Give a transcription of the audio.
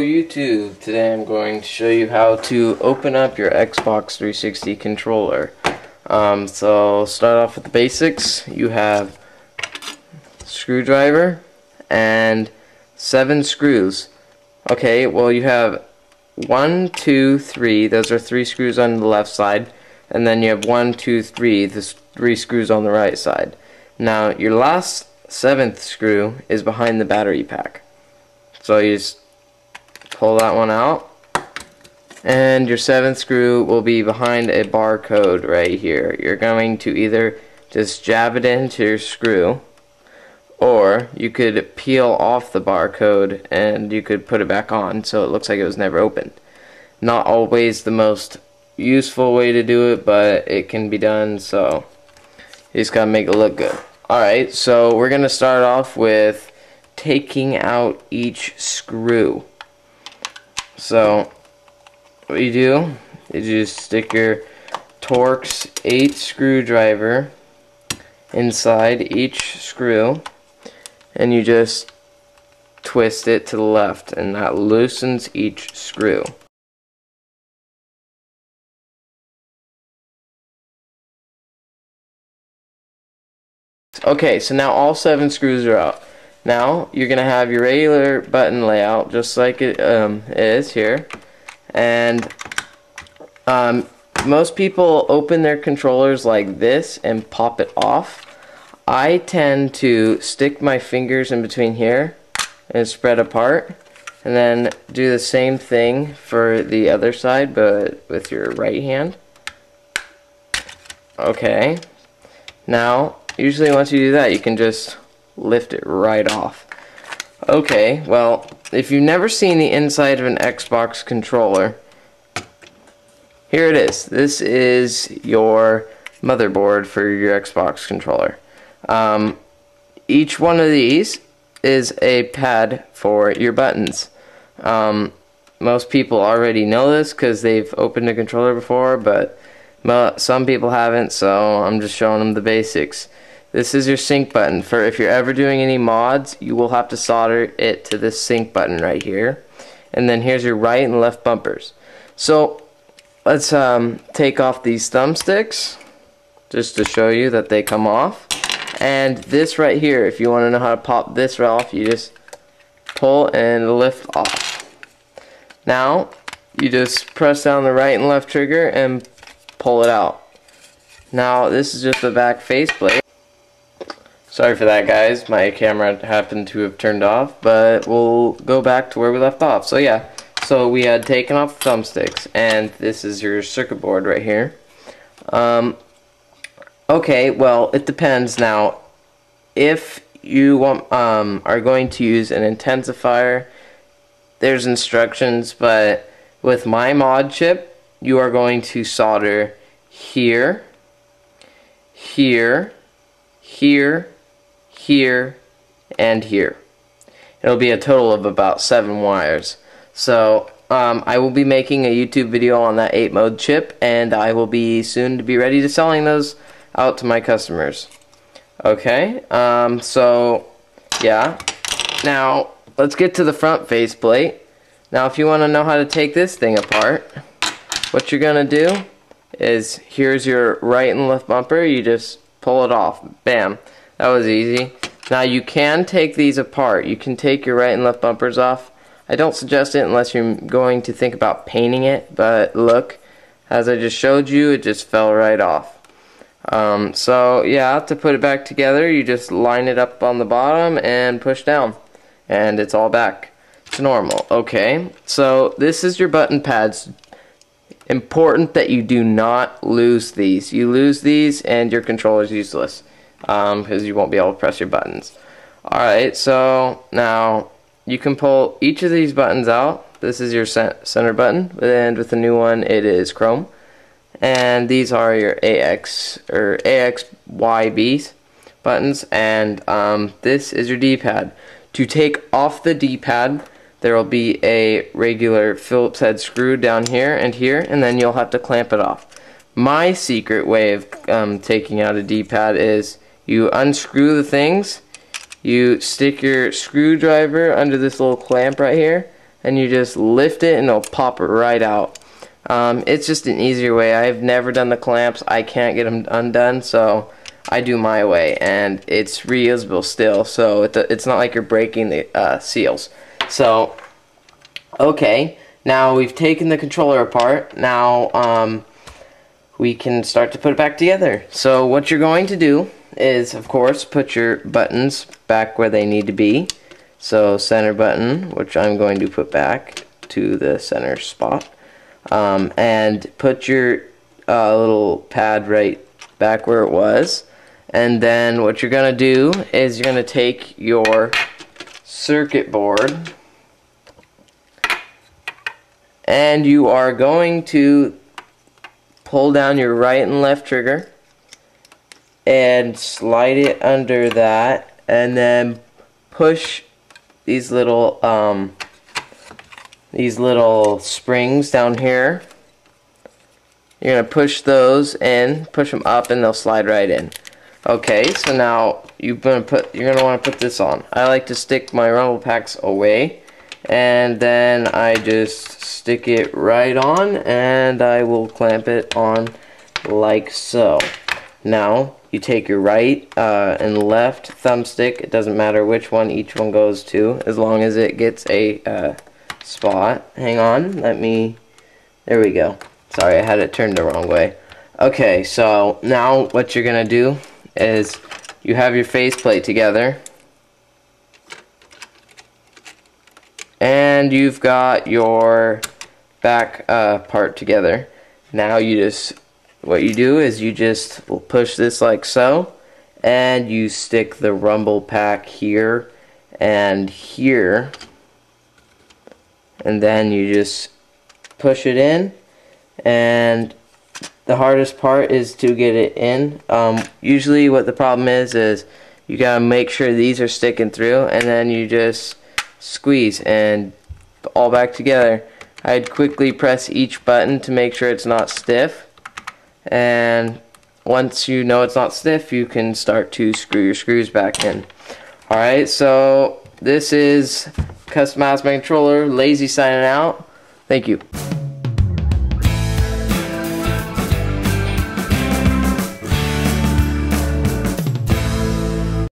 YouTube, today I'm going to show you how to open up your Xbox 360 controller. So start off with the basics. You have screwdriver and 7 screws. Okay, well you have 1, 2, 3, those are 3 screws on the left side, and then you have 1, 2, 3, there's 3 screws on the right side. Now your last 7th screw is behind the battery pack. So you just pull that one out, and your 7th screw will be behind a barcode right here. You're going to either just jab it into your screw, or you could peel off the barcode and you could put it back on so it looks like it was never opened. Not always the most useful way to do it, but it can be done, so you just gotta make it look good. Alright, so we're gonna start off with taking out each screw. So what you do is you just stick your Torx 8 screwdriver inside each screw, and you just twist it to the left, and that loosens each screw. Okay, so now all 7 screws are out. Now you're going to have your regular button layout just like it is here, and most people open their controllers like this and pop it off. I tend to stick my fingers in between here and spread apart, and then do the same thing for the other side but with your right hand. Okay, now usually once you do that you can just lift it right off. Okay, well, if you've never seen the inside of an Xbox controller, here it is. This is your motherboard for your Xbox controller. Each one of these is a pad for your buttons. Most people already know this because they've opened a controller before, but some people haven't, so I'm just showing them the basics. This is your sync button. For if you're ever doing any mods, you will have to solder it to this sync button right here. And then here's your right and left bumpers. So let's take off these thumbsticks just to show you that they come off. And this right here, if you want to know how to pop this right off, you just pull and lift off. Now you just press down the right and left trigger and pull it out. Now this is just the back faceplate. Sorry for that, guys, my camera happened to have turned off, but we'll go back to where we left off. So yeah, so we had taken off the thumbsticks, and this is your circuit board right here. Okay, well, it depends. Now, if you are going to use an intensifier, there's instructions, but with my mod chip, you are going to solder here, here, here, here, and here. It'll be a total of about 7 wires. So I will be making a YouTube video on that 8 mode chip, and I will be soon to be ready to selling those out to my customers. Okay, so yeah, now let's get to the front faceplate. Now if you want to know how to take this thing apart, what you're gonna do is, here's your right and left bumper, you just pull it off. Bam. That was easy. Now you can take these apart. You can take your right and left bumpers off. I don't suggest it unless you're going to think about painting it, but look, as I just showed you, it just fell right off. So yeah, to put it back together, you just line it up on the bottom and push down, and it's all back to normal. Okay, so this is your button pads. Important that you do not lose these. You lose these and your controller is useless, because you won't be able to press your buttons. Alright, so now you can pull each of these buttons out. This is your center button, and with the new one it is chrome. And these are your AX or AXYB buttons, and this is your D-pad. To take off the D-pad, there will be a regular Phillips head screw down here, and then you'll have to clamp it off. My secret way of taking out a D-pad is you unscrew the things, you stick your screwdriver under this little clamp right here, and you just lift it and it'll pop it right out. It's just an easier way. I've never done the clamps. I can't get them undone, so I do my way, and it's reusable still, so it's not like you're breaking the seals. So, okay, now we've taken the controller apart. Now we can start to put it back together. So what you're going to do is, of course, put your buttons back where they need to be. So center button, which I'm going to put back to the center spot, and put your little pad right back where it was. And then what you're going to do is you're going to take your circuit board and you are going to pull down your right and left trigger and slide it under that, and then push these little springs down here. You're going to push those in, push them up, and they'll slide right in. Okay, so now you're going to want to put this on. I like to stick my rumble packs away, and then I just stick it right on, and I will clamp it on like so. Now you take your right and left thumbstick. It doesn't matter which one each one goes to, as long as it gets a spot. Hang on, there we go. Sorry, I had it turned the wrong way. Okay, so now what you're gonna do is you have your faceplate together, and you've got your back part together. Now what you do is you just will push this like so, and you stick the rumble pack here and here, and then you just push it in, and the hardest part is to get it in. Usually what the problem is you gotta make sure these are sticking through, and then you just squeeze and all back together. I'd quickly press each button to make sure it's not stiff, and once you know it's not stiff, you can start to screw your screws back in. Alright, so this is Custom House My Controller, Lazy signing out. Thank you.